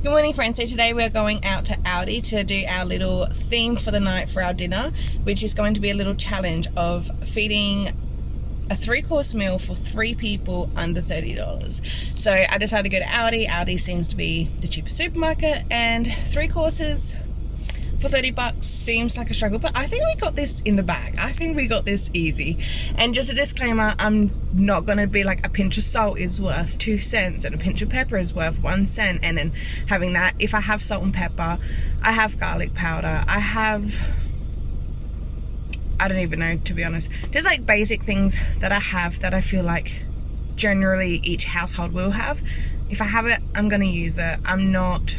Good morning, friends. So today we're going out to Aldi to do our little theme for the night for our dinner, which is going to be a little challenge of feeding a 3-course meal for 3 people under $30. So I decided to go to Aldi. Aldi seems to be the cheapest supermarket, and 3 courses for 30 bucks seems like a struggle, but I think we got this in the bag. I think we got this easy. And just a disclaimer, I'm not gonna be like a pinch of salt is worth 2 cents and a pinch of pepper is worth 1 cent, and then having that, if I have salt and pepper, I have garlic powder, I don't even know, to be honest. Just like basic things that I have that I feel like generally each household will have. If I have it, I'm gonna use it. I'm not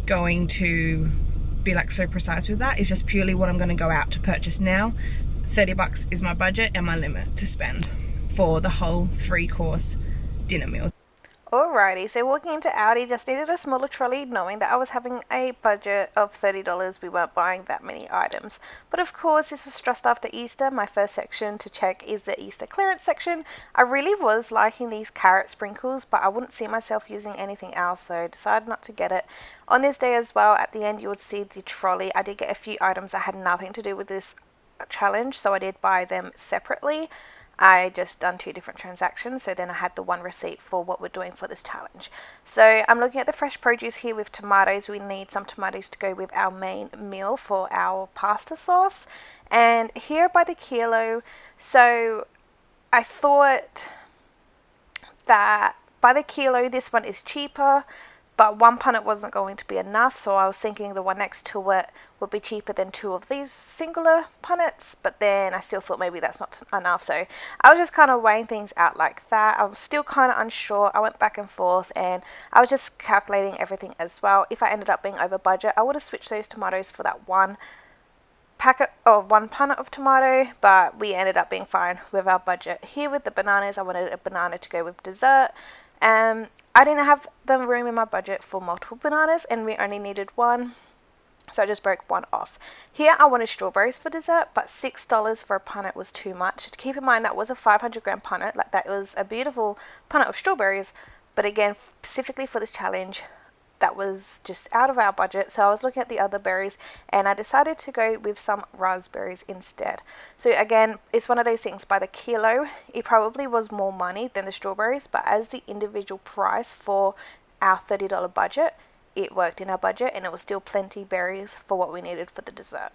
going to be like so precise with that. It's just purely what I'm going to go out to purchase now. 30 bucks is my budget and my limit to spend for the whole 3-course dinner meal. Alrighty, so walking into Aldi, just needed a smaller trolley, knowing that I was having a budget of $30. We weren't buying that many items. But of course, this was just after Easter. My first section to check is the Easter clearance section. I really was liking these carrot sprinkles, but I wouldn't see myself using anything else, so I decided not to get it. On this day as well, at the end, you would see the trolley. I did get a few items that had nothing to do with this challenge, so I did buy them separately. I just done 2 different transactions, so then I had the one receipt for what we're doing for this challenge. So I'm looking at the fresh produce here with tomatoes. We need some tomatoes to go with our main meal for our pasta sauce, and here by the kilo. So I thought that by the kilo this one is cheaper, but 1 punnet wasn't going to be enough, so I was thinking the one next to it would be cheaper than 2 of these singular punnets, but then I still thought maybe that's not enough, so I was just kind of weighing things out like that. I was still kind of unsure. I went back and forth, and I was just calculating everything as well. If I ended up being over budget, I would have switched those tomatoes for that one packet or 1 punnet of tomato, but we ended up being fine with our budget. Here with the bananas, I wanted a banana to go with dessert. I didn't have the room in my budget for multiple bananas, and we only needed 1, so I just broke 1 off. Here I wanted strawberries for dessert, but $6 for a punnet was too much. Keep in mind that was a 500-gram punnet, like that was a beautiful punnet of strawberries, but again, specifically for this challenge, that was just out of our budget. So I was looking at the other berries, and I decided to go with some raspberries instead. So again, it's one of those things, by the kilo it probably was more money than the strawberries, but as the individual price for our $30 budget, it worked in our budget, and it was still plenty berries for what we needed for the dessert.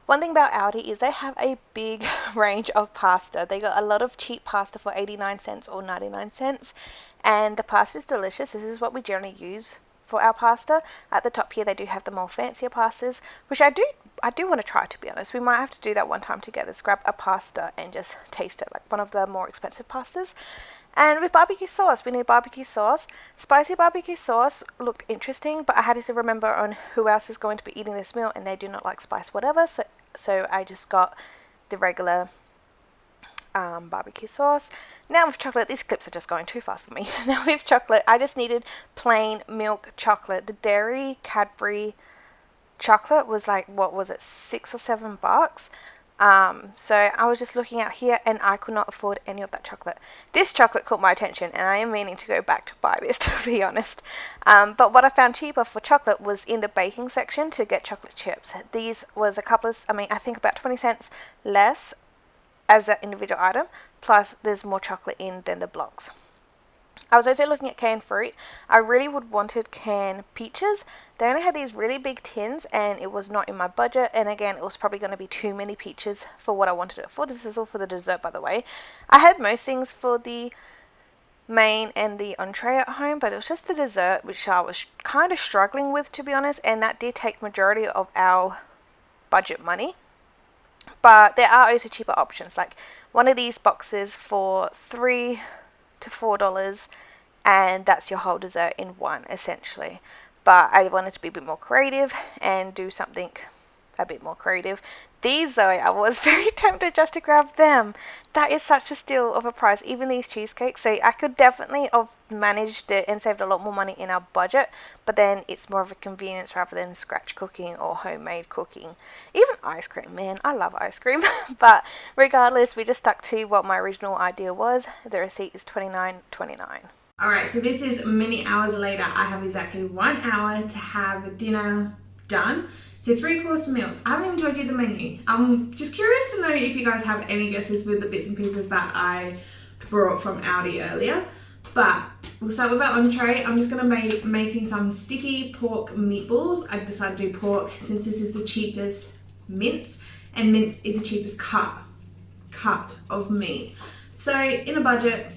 One thing about Aldi is they have a big range of pasta. They got a lot of cheap pasta for 89 cents or 99 cents, and the pasta is delicious. This is what we generally use for our pasta. At the top here they do have the more fancier pastas, which I do want to try, to be honest. We might have to do that one time together, grab a pasta and just taste it, like one of the more expensive pastas. And with barbecue sauce, we need barbecue sauce. Spicy barbecue sauce looked interesting, but I had to remember on who else is going to be eating this meal, and they do not like spice whatever, so I just got the regular barbecue sauce. Now with chocolate, these clips are just going too fast for me. Now with chocolate, I just needed plain milk chocolate. The dairy Cadbury chocolate was like, what was it, $6 or $7? So I was just looking out here, and I could not afford any of that chocolate. This chocolate caught my attention, and I am meaning to go back to buy this, to be honest. But what I found cheaper for chocolate was in the baking section to get chocolate chips. These was a couple of, I think about 20 cents less as that individual item, plus there's more chocolate in than the blocks. I was also looking at canned fruit. I really would wanted canned peaches. They only had these really big tins, and it was not in my budget, and again, it was probably going to be too many peaches for what I wanted it for. This is all for the dessert, by the way. I had most things for the main and the entree at home, but it was just the dessert which I was kind of struggling with, to be honest, and that did take majority of our budget money. But there are also cheaper options, like one of these boxes for $3 to $4, and that's your whole dessert in one, essentially. But I wanted to be a bit more creative and do something a bit more creative. These, though, I was very tempted just to grab them. That is such a steal of a price, even these cheesecakes. So I could definitely have managed it and saved a lot more money in our budget, but then it's more of a convenience rather than scratch cooking or homemade cooking. Even ice cream, man, I love ice cream. But regardless, we just stuck to what my original idea was. The receipt is $29.29. All right, so this is many hours later. I have exactly 1 hour to have dinner done. So 3-course meals. I haven't even told you the menu. I'm just curious to know if you guys have any guesses with the bits and pieces that I brought from Aldi earlier. But we'll start with our entree. I'm just gonna be making some sticky pork meatballs. I decided to do pork since this is the cheapest mince, and mince is the cheapest cut of meat. So in a budget,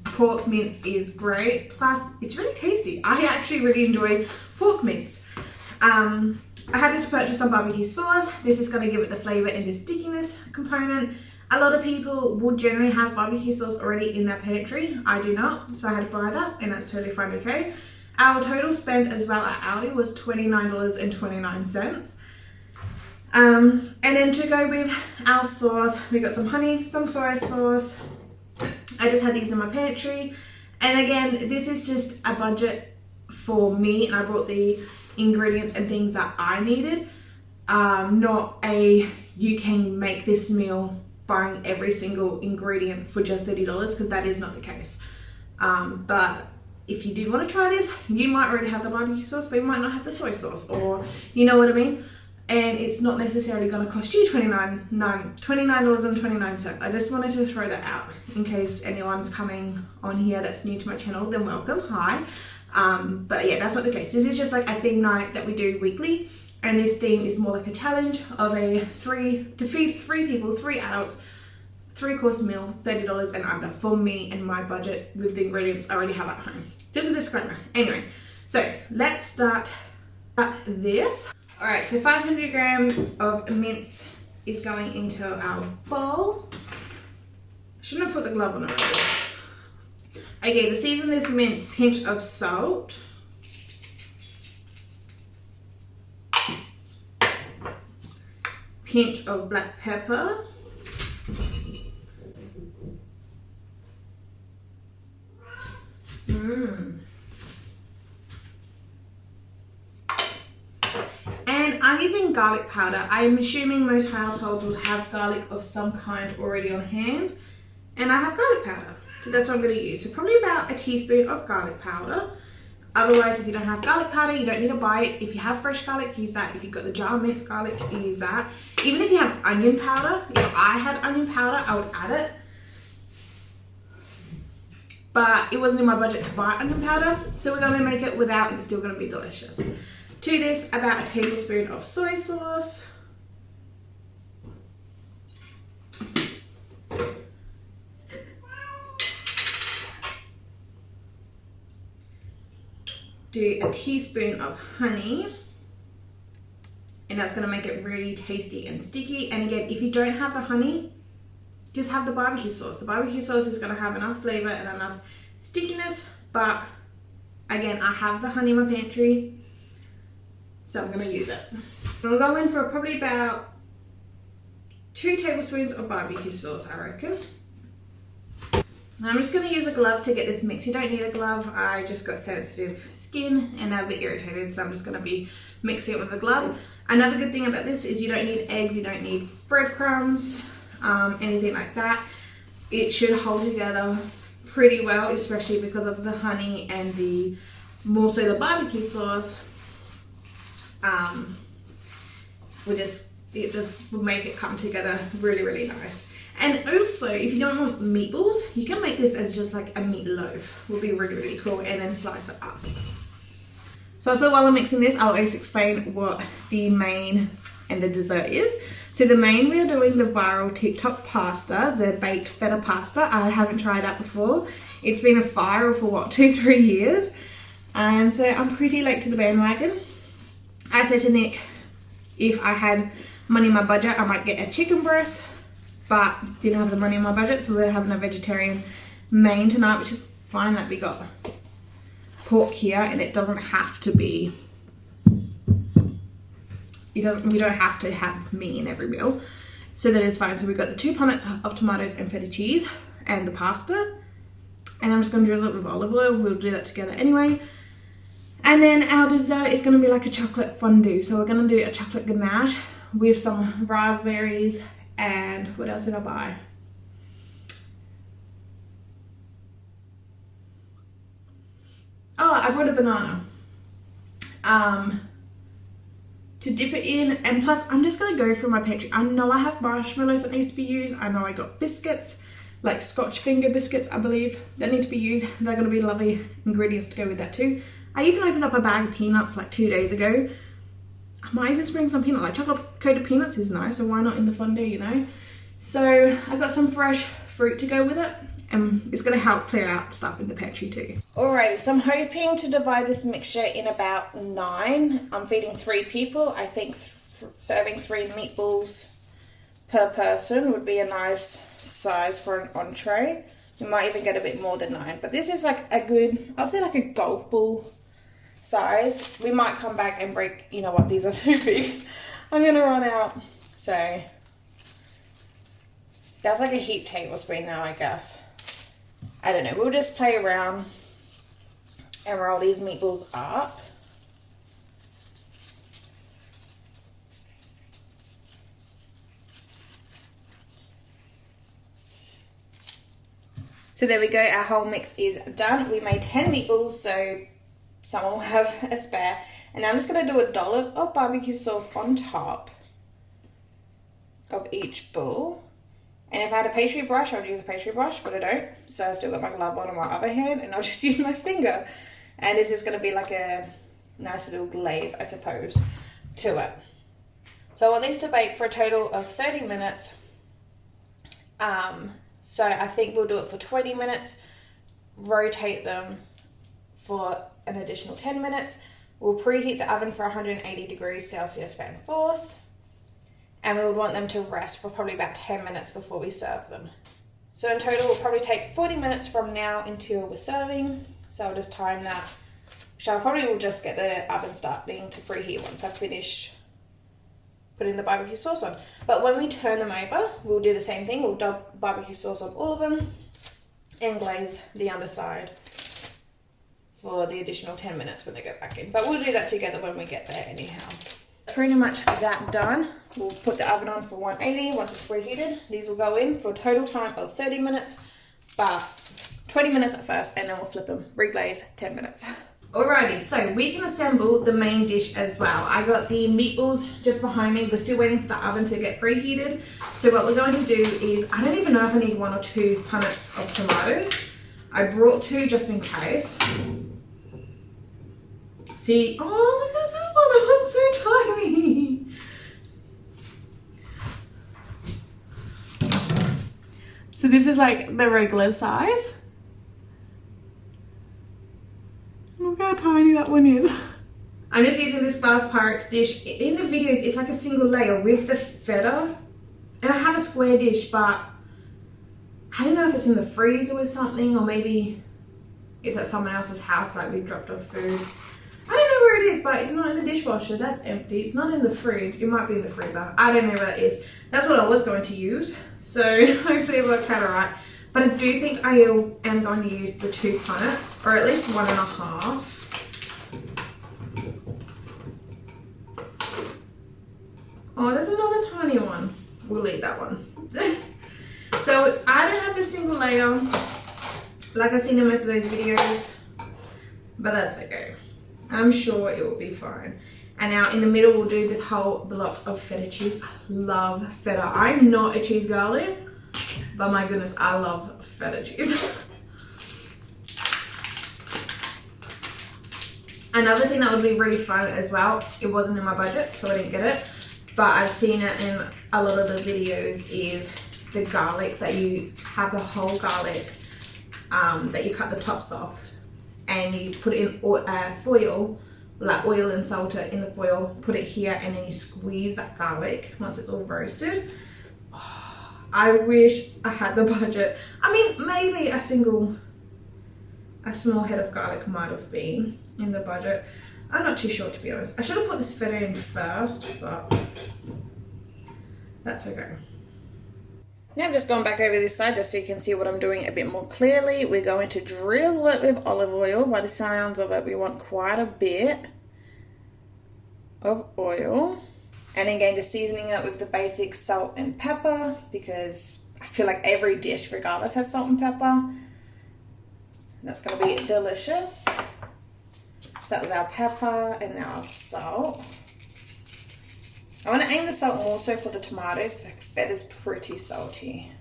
pork mince is great. Plus, it's really tasty. I actually really enjoy pork mince. I had to purchase some barbecue sauce. This is going to give it the flavor and the stickiness component. A lot of people will generally have barbecue sauce already in their pantry. I do not, so I had to buy that, and that's totally fine, okay? Our total spend as well at Aldi was $29.29. And then to go with our sauce, we got some honey, some soy sauce. I just had these in my pantry. And again, this is just a budget for me, and I brought the ingredients and things that I needed. Not a, you can make this meal buying every single ingredient for just $30, because that is not the case. But if you did want to try this, you might already have the barbecue sauce, but you might not have the soy sauce, or you know what I mean? And it's not necessarily going to cost you $29.29. I just wanted to throw that out in case anyone's coming on here that's new to my channel, then welcome, hi. But yeah, that's not the case. This is just like a theme night that we do weekly, and this theme is more like a challenge of to feed 3 people, 3 adults, 3-course meal, $30 and under for me and my budget with the ingredients I already have at home. Just a disclaimer. Anyway, so let's start at this. All right, so 500 grams of mince is going into our bowl. Shouldn't have put the glove on already. Okay, to season this mince, pinch of salt. Pinch of black pepper. And I'm using garlic powder. I'm assuming most households would have garlic of some kind already on hand. And I have garlic powder. So that's what I'm going to use. So probably about a teaspoon of garlic powder. Otherwise, if you don't have garlic powder, you don't need to buy it. If you have fresh garlic, use that. If you've got the jar minced garlic, use that. Even if you have onion powder, if I had onion powder, I would add it. But it wasn't in my budget to buy onion powder, so we're going to make it without, and it's still going to be delicious. To this, about a tablespoon of soy sauce. Do a teaspoon of honey, and that's going to make it really tasty and sticky. And again, if you don't have the honey, just have the barbecue sauce. The barbecue sauce is going to have enough flavor and enough stickiness, but again, I have the honey in my pantry, so I'm going to use it. We'll go in for probably about 2 tablespoons of barbecue sauce, I reckon. And I'm just going to use a glove to get this mix. You don't need a glove. I just got sensitive skin and I'm a bit irritated, so I'm just going to be mixing it with a glove. Another good thing about this is you don't need eggs, you don't need breadcrumbs, anything like that. It should hold together pretty well, especially because of the honey and more so the barbecue sauce. It just will make it come together really, really nice. And also, if you don't want meatballs, you can make this as just like a meatloaf. Will be really, really cool, and then slice it up. So I thought while I'm mixing this, I'll always explain what the main and the dessert is. So the main, we are doing the viral TikTok pasta, the baked feta pasta. I haven't tried that before. It's been a viral for what, 2-3 years. And so I'm pretty late to the bandwagon. I said to Nick, if I had money in my budget, I might get a chicken breast, but didn't have the money in my budget, so we're having a vegetarian main tonight, which is fine. Like, we got pork here, and it doesn't have to be, we don't have to have meat in every meal, so that is fine. So we've got the 2 punnets of tomatoes and feta cheese and the pasta, and I'm just going to drizzle it with olive oil. We'll do that together anyway. And then our dessert is going to be like a chocolate fondue. So we're going to do a chocolate ganache with some raspberries, and what else did I buy? Oh, I brought a banana. To dip it in, and plus I'm just gonna go through my pantry. I know I have marshmallows that needs to be used. I know I got biscuits, like Scotch finger biscuits, I believe, that need to be used. They're gonna be lovely ingredients to go with that too. I even opened up a bag of peanuts like 2 days ago. I might even spring some peanut, like chocolate coated peanuts is nice, so why not in the fondue, you know? So I got some fresh fruit to go with it, and it's gonna help clear out stuff in the pantry too. Alrighty, so I'm hoping to divide this mixture in about 9. I'm feeding 3 people. I think serving 3 meatballs per person would be a nice size for an entree. We might even get a bit more than 9, but this is like a good, I'd say like a golf ball size. We might come back and break, you know what, these are too big. I'm gonna run out. So that's like a heap tablespoon now, I guess. I don't know, we'll just play around and roll these meatballs up. So there we go, our whole mix is done. We made 10 meatballs, so someone will have a spare. And now I'm just gonna do a dollop of barbecue sauce on top of each ball. And if I had a pastry brush, I would use a pastry brush, but I don't. So I still got my glove on my other hand, and I'll just use my finger. And this is gonna be like a nice little glaze, I suppose, to it. So I want these to bake for a total of 30 minutes. So I think we'll do it for 20 minutes, rotate them for an additional 10 minutes. We'll preheat the oven for 180 degrees Celsius fan force. And we would want them to rest for probably about 10 minutes before we serve them. So in total, it'll probably take 40 minutes from now until we're serving. So I'll just time that. So I probably will just get the oven starting to preheat once I've finished putting the barbecue sauce on. But when we turn them over, we'll do the same thing. We'll dub barbecue sauce on all of them and glaze the underside for the additional 10 minutes when they go back in. But we'll do that together when we get there anyhow. Pretty much that done. We'll put the oven on for 180 once it's preheated. These will go in for a total time of 30 minutes, but 20 minutes at first, and then we'll flip them, reglaze, 10 minutes. Alrighty, so we can assemble the main dish as well. I got the meatballs just behind me. We're still waiting for the oven to get preheated. So what we're going to do is, I don't even know if I need 1 or 2 punnets of tomatoes. I brought 2 just in case. See, oh look at that one, it looks so tiny. So this is like the regular size. Look how tiny that one is. I'm just using this glass Pyrex dish. In the videos, it's like a single layer with the feta. And I have a square dish, but I don't know if it's in the freezer with something, or maybe it's at someone else's house, like we dropped off food. I don't know where it is, but it's not in the dishwasher. That's empty. It's not in the fridge. It might be in the freezer. I don't know where that is. That's what I was going to use. So hopefully it works out alright. But I do think I am going to use the 2 punnets, or at least 1.5. Oh, there's another tiny one. We'll leave that one. So I don't have the single layer like I've seen in most of those videos, but that's okay. I'm sure it will be fine. And now in the middle, we'll do this whole block of feta cheese. I love feta. I'm not a cheese girly, but my goodness, I love feta cheese. Another thing that would be really fun as well, it wasn't in my budget, so I didn't get it, but I've seen it in a lot of the videos, is the garlic, that you have the whole garlic, that you cut the tops off, and you put it in foil, like oil and salt it in the foil, put it here, and then you squeeze that garlic once it's all roasted. Oh, I wish I had the budget. I mean, maybe a small head of garlic might have been in the budget. I'm not too sure, to be honest. I should have put this feta in first, but that's okay. Now I'm just going back over this side just so you can see what I'm doing a bit more clearly. We're going to drizzle it with olive oil. By the sounds of it, we want quite a bit of oil. And again, just seasoning it with the basic salt and pepper, because I feel like every dish regardless has salt and pepper. That's going to be delicious. That was our pepper and our salt. I want to aim the salt more so for the tomatoes. The feta is pretty salty.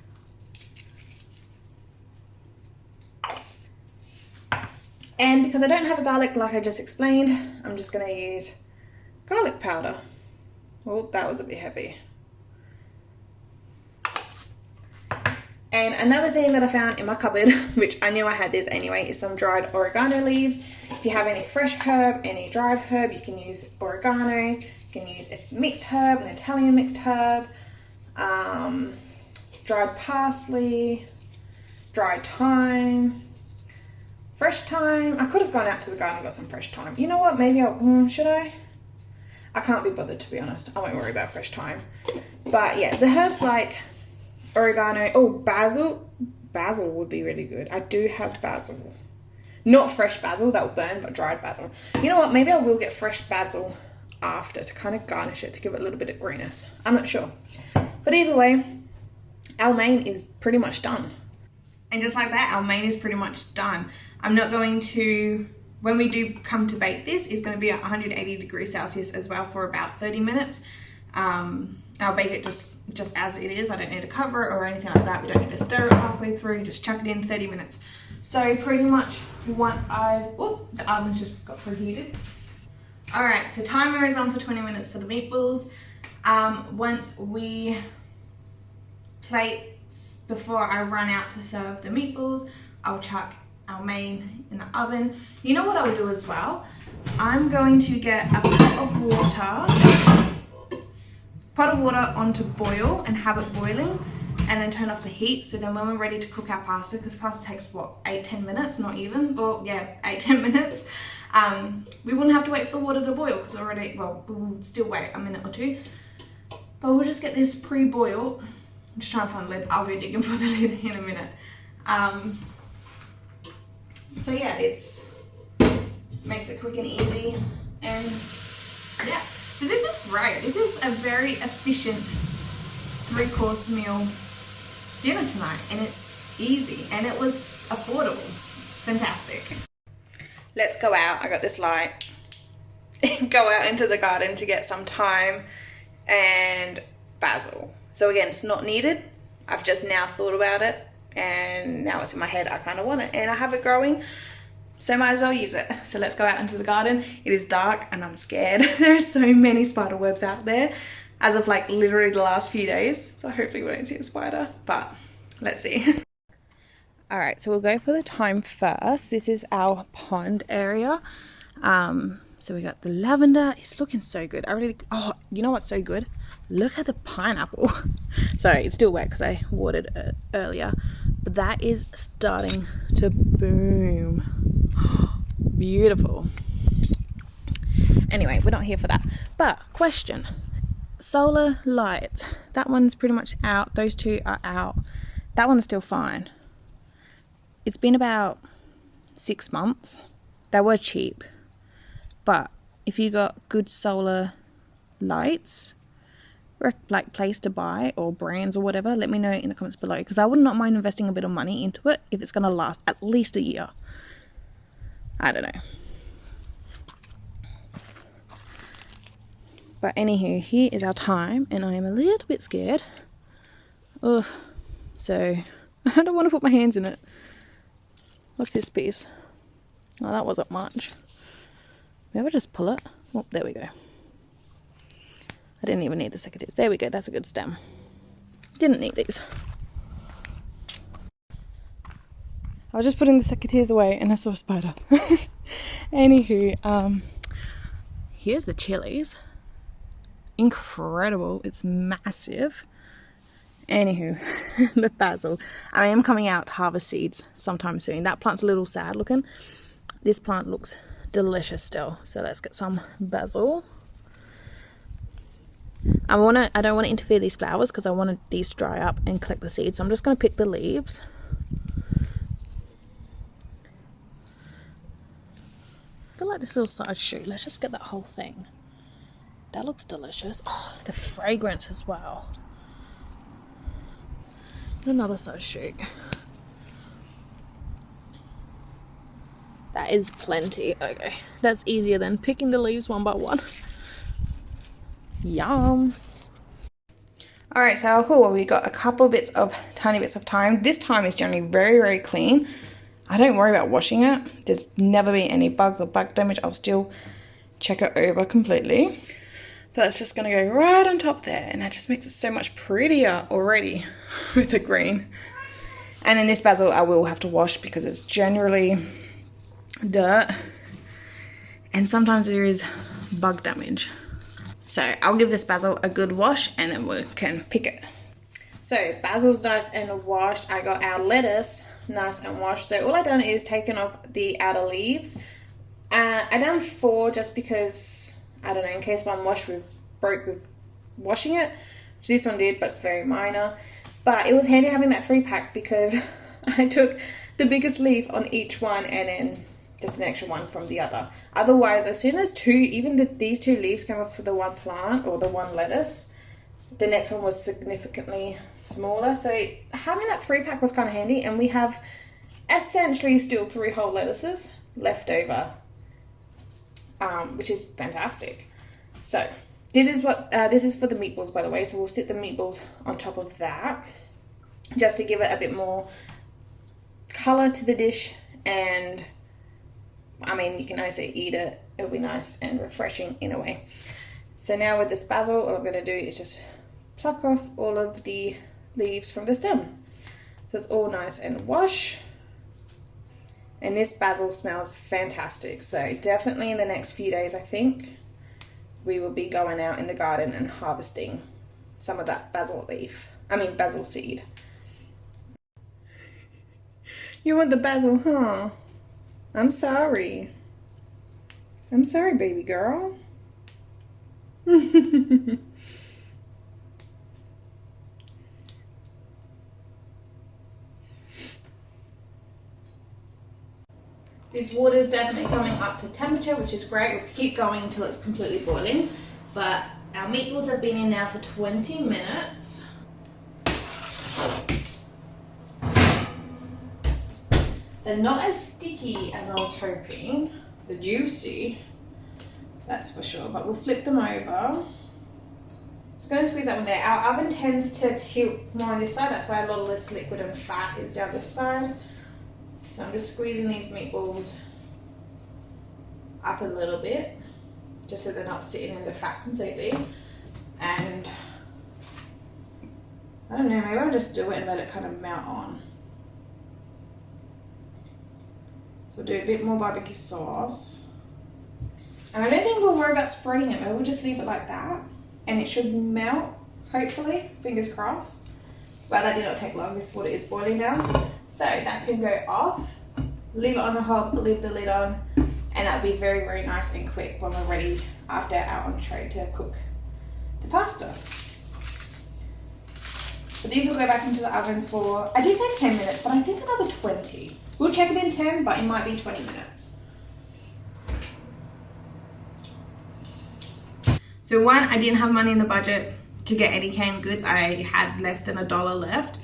And because I don't have a garlic like I just explained, I'm just going to use garlic powder. Oh, that was a bit heavy. And another thing that I found in my cupboard, which I knew I had this anyway, is some dried oregano leaves. If you have any fresh herb, any dried herb, you can use oregano. You can use a mixed herb, an Italian mixed herb, dried parsley, dried thyme, fresh thyme. I could have gone out to the garden and got some fresh thyme. You know what? Maybe should I? I can't be bothered, to be honest. I won't worry about fresh thyme. But yeah, the herbs like oregano. Oh, basil. Basil would be really good. I do have basil. Not fresh basil, that will burn, but dried basil. You know what? Maybe I will get fresh basil after to kind of garnish it, to give it a little bit of greenness. I'm not sure. But either way, our main is pretty much done. And just like that, our main is pretty much done. I'm not going to, when we do come to bake this, it's going to be at 180 degrees Celsius as well for about 30 minutes. I'll bake it just as it is. I don't need to cover it or anything like that. We don't need to stir it halfway through. Just chuck it in 30 minutes. So pretty much once the oven's just got preheated. All right, so timer is on for 20 minutes for the meatballs. Once we plate, before I run out to serve the meatballs, I'll chuck our main in the oven. You know what I'll do as well? I'm going to get a pot of water onto boil and have it boiling, and then turn off the heat. So then when we're ready to cook our pasta, because pasta takes what, 8-10 minutes, not even, or yeah, 8-10 minutes, we wouldn't have to wait for the water to boil, because already, well, we'll still wait a minute or two, but we'll just get this pre-boiled. I'm just trying to find the lid. I'll go digging for the lid in a minute. So yeah, makes it quick and easy, and yeah. So this is great. This is a very efficient 3-course meal dinner tonight, and it's easy, and it was affordable. Fantastic. Let's go out. I got this light. Go out into the garden to get some thyme and basil. So again, it's not needed. I've just now thought about it, and now it's in my head. I kind of want it, and I have it growing, so might as well use it. So let's go out into the garden. It is dark and I'm scared. There are so many spider webs out there as of like literally the last few days. So hopefully we don't see a spider, but let's see. All right, so we'll go for the thyme first. This is our pond area. So we got the lavender. It's looking so good. Oh, you know what's so good? Look at the pineapple. Sorry, it's still wet because I watered it earlier, but that is starting to boom. Beautiful. Anyway, we're not here for that. But question, solar lights. That one's pretty much out. Those two are out. That one's still fine. It's been about 6 months. They were cheap. But if you got good solar lights, like place to buy or brands or whatever, let me know in the comments below, because I would not mind investing a bit of money into it if it's going to last at least a year. I don't know. But anywho, here is our thyme, and I am a little bit scared. Oh, so I don't want to put my hands in it. What's this piece? Oh, that wasn't much. Maybe I'll just pull it. Oh, there we go. I didn't even need the secateurs. There we go. That's a good stem. Didn't need these. I was just putting the secateurs away and I saw a spider. Anywho, here's the chilies. Incredible. It's massive. Anywho, the basil. I am coming out to harvest seeds sometime soon. That plant's a little sad looking. This plant looks delicious still. So let's get some basil. I don't want to interfere these flowers because I wanted these to dry up and collect the seeds. So I'm just going to pick the leaves. I feel like this little side shoot. Let's just get that whole thing. That looks delicious. Oh, the fragrance as well. There's another side shoot. That is plenty. Okay, that's easier than picking the leaves one by one. Yum. All right, so cool. We got a couple bits of tiny bits of thyme. This thyme is generally very, very clean. I don't worry about washing it. There's never been any bugs or bug damage. I'll still check it over completely. But it's just gonna go right on top there, and that just makes it so much prettier already with the green. And then this basil I will have to wash because it's generally dirt, and sometimes there is bug damage. So I'll give this basil a good wash and then we can pick it. So basil's nice and washed. I got our lettuce nice and washed. So all I done is taken off the outer leaves. I done 4 just because, I don't know, in case one broke with washing it, which this one did, but it's very minor. But it was handy having that 3-pack because I took the biggest leaf on each one and then just an extra one from the other. Otherwise, as soon as these 2 leaves came off for the one plant or the one lettuce, the next one was significantly smaller. So having that 3-pack was kind of handy, and we have essentially still 3 whole lettuces left over, which is fantastic. So this is for the meatballs, by the way. So we'll sit the meatballs on top of that just to give it a bit more color to the dish. And I mean, you can also eat it. It'll be nice and refreshing in a way. So now with this basil, all I'm going to do is just pluck off all of the leaves from the stem. So it's all nice and wash. And this basil smells fantastic. So definitely in the next few days, I think, we will be going out in the garden and harvesting some of that basil seed. You want the basil, huh? I'm sorry. I'm sorry, baby girl. This water is definitely coming up to temperature, which is great. We'll keep going until it's completely boiling. But our meatballs have been in now for 20 minutes. They're not as sticky as I was hoping. They're juicy, that's for sure. But we'll flip them over. Just going to squeeze that one there. Our oven tends to tilt more on this side. That's why a lot of this liquid and fat is down this side. So I'm just squeezing these meatballs up a little bit, just so they're not sitting in the fat completely. And I don't know, maybe I'll just do it and let it kind of melt on. So we'll do a bit more barbecue sauce. And I don't think we'll worry about spreading it, maybe we'll just leave it like that. And it should melt, hopefully, fingers crossed. But that did not take long, this water is boiling down. So that can go off, leave it on the hob, leave the lid on, and that'll be very, very nice and quick when we're ready after our entree to cook the pasta. So these will go back into the oven for, I did say 10 minutes, but I think another 20. We'll check it in 10, but it might be 20 minutes. So one, I didn't have money in the budget to get any canned goods. I had less than $1 left.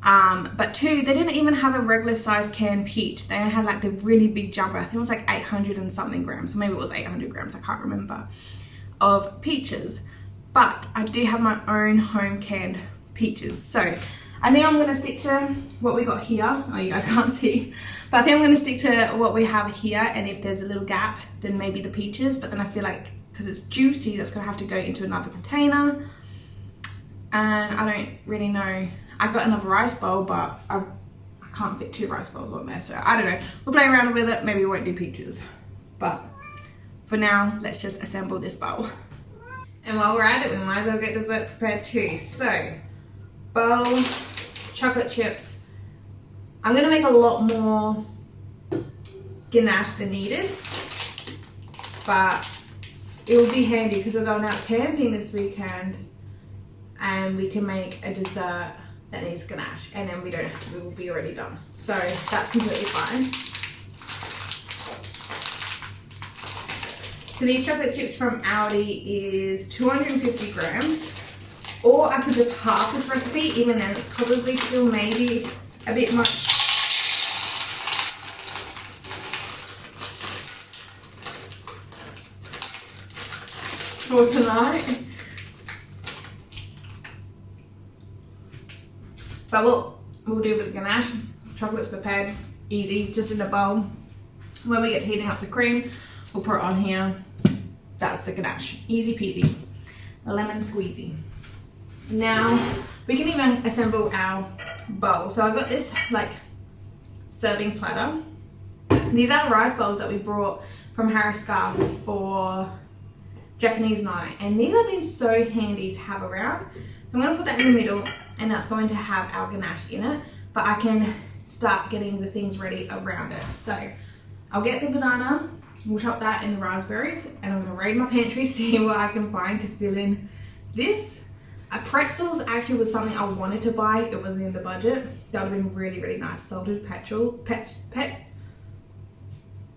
But 2, they didn't even have a regular size canned peach. They had like the really big jumper. I think it was like 800 and something grams. So maybe it was 800 grams, I can't remember, of peaches. But I do have my own home canned peaches. So I think I'm going to stick to what we got here. Oh, you guys can't see. But I think I'm going to stick to what we have here. And if there's a little gap, then maybe the peaches. But then I feel like, because it's juicy, that's going to have to go into another container. And I don't really know. I got another rice bowl, but I can't fit 2 rice bowls on there. So I don't know. We'll play around with it. Maybe we won't do peaches. But for now, let's just assemble this bowl. And while we're at it, we might as well get dessert prepared too. So, bowl, chocolate chips. I'm going to make a lot more ganache than needed. But it will be handy because we're going out camping this weekend. And we can make a dessert that needs ganache, and then we will be already done. So that's completely fine. So these chocolate chips from Aldi is 250 grams, or I could just half this recipe, even then it's probably still maybe a bit much. for tonight. But we'll do a bit of ganache. Chocolate's prepared, easy, just in a bowl. When we get to heating up the cream, we'll put it on here. That's the ganache, easy peasy, lemon squeezy. Now we can even assemble our bowl. So I've got this like serving platter. These are rice bowls that we brought from Harris Scarfs for Japanese night, and these have been so handy to have around. So I'm going to put that in the middle, and that's going to have our ganache in it, but I can start getting the things ready around it. So I'll get the banana, we'll chop that in the raspberries, and I'm going to raid my pantry, see what I can find to fill in this. Pretzels actually was something I wanted to buy. It wasn't in the budget. That would have been really, really nice. Salted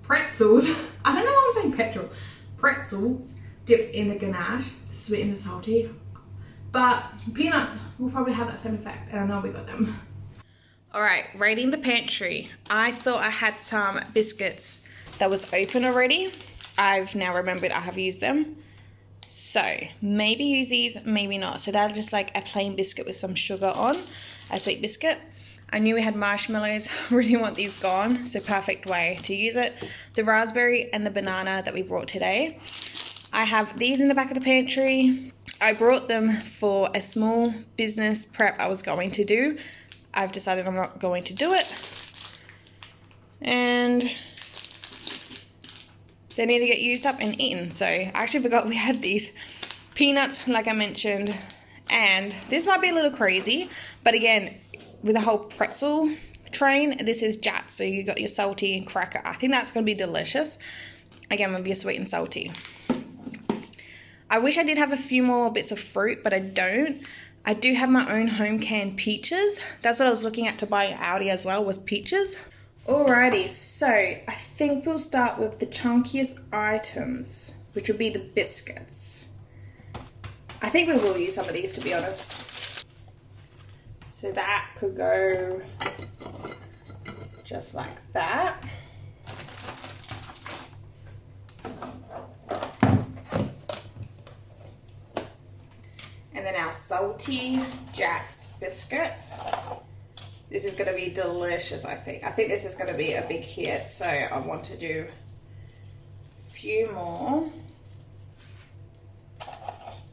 pretzels. I don't know why I'm saying petrol. Pretzels dipped in the ganache, the sweet and the salty. But peanuts will probably have that same effect, and I know we got them. All right, raiding the pantry. I thought I had some biscuits that was open already. I've now remembered I have used them. So maybe use these, maybe not. So they're just like a plain biscuit with some sugar on, a sweet biscuit. I knew we had marshmallows, really want these gone, so perfect way to use it. The raspberry and the banana that we brought today. I have these in the back of the pantry. I brought them for a small business prep I was going to do. I've decided I'm not going to do it. And they need to get used up and eaten. So I actually forgot we had these peanuts, like I mentioned. And this might be a little crazy, but again, with the whole pretzel train, this is Jats. So you got your salty cracker. I think that's going to be delicious. Again, with your sweet and salty. I wish I did have a few more bits of fruit, but I don't. I do have my own home canned peaches. That's what I was looking at to buy at Aldi as well, was peaches. Alrighty, so I think we'll start with the chunkiest items, which would be the biscuits. I think we will use some of these, to be honest. So that could go just like that. And then our salty Jats biscuits. This is going to be delicious, I think. I think this is going to be a big hit, so I want to do a few more.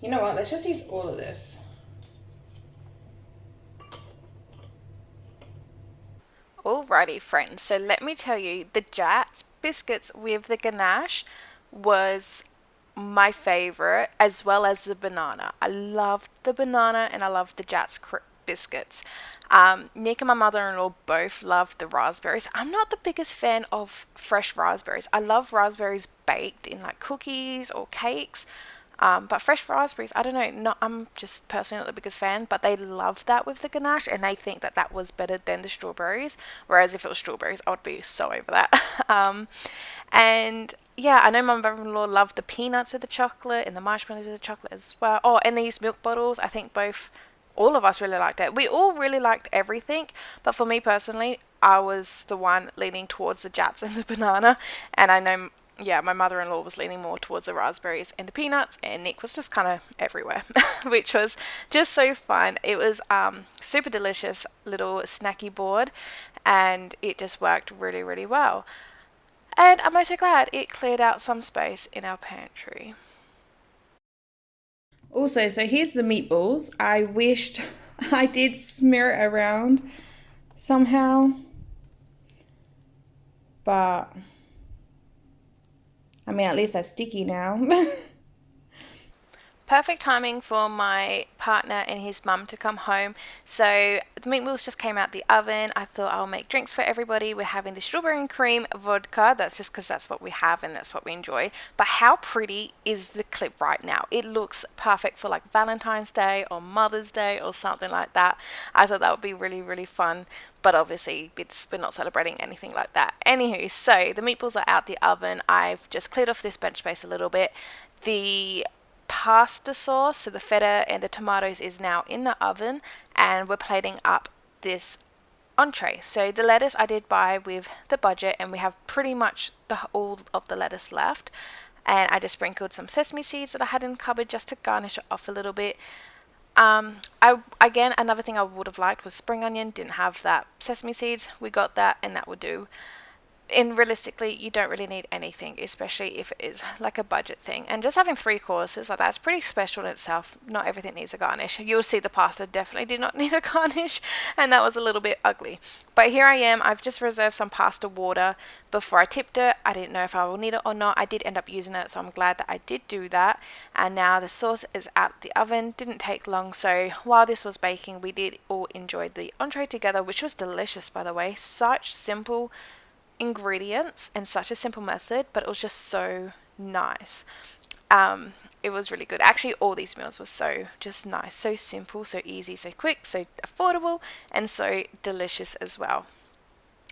You know what, let's just use all of this. Alrighty friends, so let me tell you, the Jats biscuits with the ganache was my favorite, as well as the banana. I loved the banana and I loved the Jats biscuits. Nick and my mother-in-law both loved the raspberries. I'm not the biggest fan of fresh raspberries. I love raspberries baked in like cookies or cakes. But fresh raspberries, I don't know, I'm just personally not the biggest fan, but they love that with the ganache, and they think that that was better than the strawberries, whereas if it was strawberries, I would be so over that. And yeah, I know my mother-in-law loved the peanuts with the chocolate and the marshmallows with the chocolate as well. Oh, and these milk bottles, I think all of us really liked it. We all really liked everything, but for me personally, I was the one leaning towards the Jats and the banana, and I know, yeah, my mother-in-law was leaning more towards the raspberries and the peanuts, and Nick was just kind of everywhere, which was just so fun. It was super delicious little snacky board, and it just worked really, really well. And I'm also glad it cleared out some space in our pantry. Also, so here's the meatballs. I wished I did smear it around somehow, but I mean, at least they're sticky now. Perfect timing for my partner and his mum to come home. So the meatballs just came out the oven. I thought I'll make drinks for everybody. We're having the strawberry and cream vodka. That's just because that's what we have and that's what we enjoy. But how pretty is the clip right now? It looks perfect for like Valentine's Day or Mother's Day or something like that. I thought that would be really, really fun. But obviously we're not celebrating anything like that. Anywho, so the meatballs are out the oven. I've just cleared off this bench space a little bit. The pasta sauce, so the feta and the tomatoes, is now in the oven, and we're plating up this entree. So the lettuce I did buy with the budget, and we have pretty much all of the lettuce left. and I just sprinkled some sesame seeds that I had in the cupboard just to garnish it off a little bit. Again, another thing I would have liked was spring onion. Didn't have that. Sesame seeds, we got that, and that would do. And realistically, you don't really need anything, especially if it is like a budget thing. And just having 3 courses like that's pretty special in itself. Not everything needs a garnish. You'll see the pasta definitely did not need a garnish, and that was a little bit ugly. But here I am. I've just reserved some pasta water before I tipped it. I didn't know if I will need it or not. I did end up using it, so I'm glad that I did do that. And now the sauce is out the oven. Didn't take long, so while this was baking, we did all enjoy the entree together, which was delicious, by the way. Such simple ingredients and such a simple method, but it was just so nice. It was really good. Actually, all these meals were so just nice, so simple, so easy, so quick, so affordable, and so delicious as well.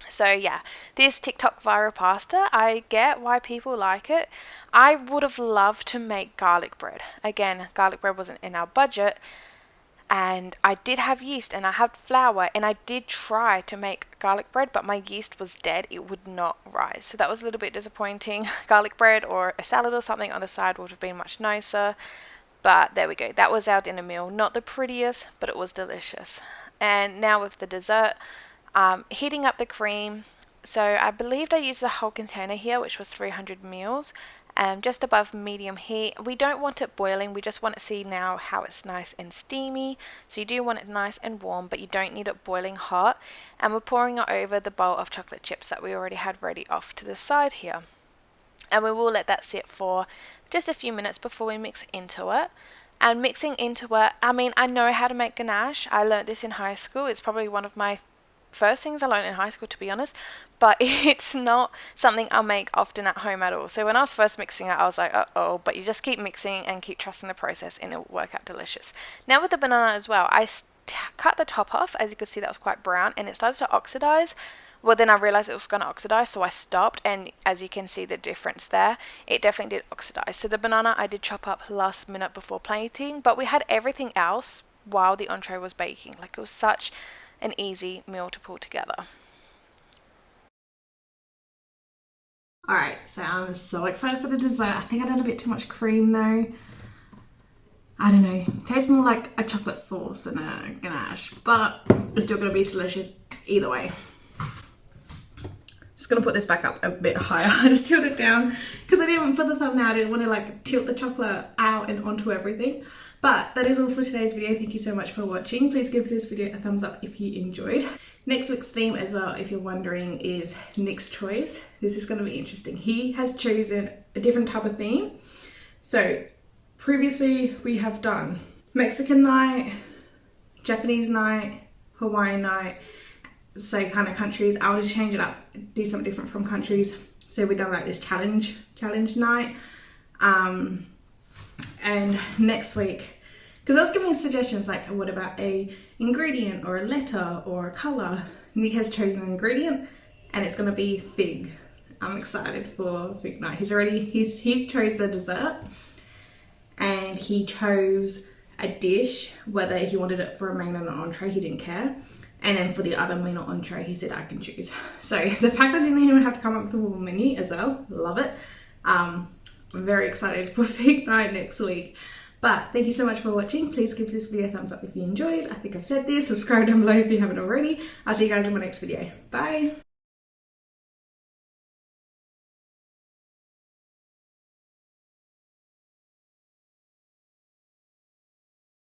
So yeah, this TikTok viral pasta, I get why people like it. I would have loved to make garlic bread. Again, garlic bread wasn't in our budget, and I did have yeast and I had flour, and I did try to make garlic bread, but my yeast was dead. It would not rise, so that was a little bit disappointing. Garlic bread or a salad or something on the side would have been much nicer, but there we go. That was our dinner meal. Not the prettiest, but it was delicious. And now with the dessert, heating up the cream. So I believed I used the whole container here, which was 300 mils, just above medium heat. We don't want it boiling, we just want to see now how it's nice and steamy. So you do want it nice and warm, but you don't need it boiling hot. And we're pouring it over the bowl of chocolate chips that we already had ready off to the side here. And we will let that sit for just a few minutes before we mix into it. And mixing into it, I mean, I know how to make ganache. I learned this in high school. It's probably one of my first things I learned in high school, to be honest, but it's not something I make often at home at all. So when I was first mixing it, I was like, uh-oh, but you just keep mixing and keep trusting the process and it'll work out delicious. Now with the banana as well, I cut the top off. As you can see, that was quite brown and it started to oxidize. Well, then I realized it was going to oxidize, so I stopped, and as you can see the difference there, it definitely did oxidize. So the banana I did chop up last minute before plating, but we had everything else while the entree was baking. Like, it was such an easy meal to pull together. Alright, so I'm so excited for the dessert. I think I did a bit too much cream though. I don't know, it tastes more like a chocolate sauce than a ganache, but it's still going to be delicious either way. Just going to put this back up a bit higher. I just tilted it down because I didn't, for the thumbnail, I didn't want to like tilt the chocolate out and onto everything. But that is all for today's video. Thank you so much for watching. Please give this video a thumbs up if you enjoyed. Next week's theme as well, if you're wondering, is Nick's choice. This is going to be interesting. He has chosen a different type of theme. So previously we have done Mexican night, Japanese night, Hawaiian night, so kind of countries. I want to change it up, do something different from countries. So we've done like this challenge night. And next week, because I was giving suggestions like, what about a ingredient or a letter or a color? Nick has chosen an ingredient and it's going to be fig. I'm excited for fig night. He chose the dessert and he chose a dish, whether he wanted it for a main and an entree, he didn't care. And then for the other main or entree, he said I can choose. So the fact that I didn't even have to come up with a full menu as well, love it. I'm very excited for fig night next week. But thank you so much for watching. Please give this video a thumbs up if you enjoyed. I think I've said this. Subscribe down below if you haven't already. I'll see you guys in my next video. Bye.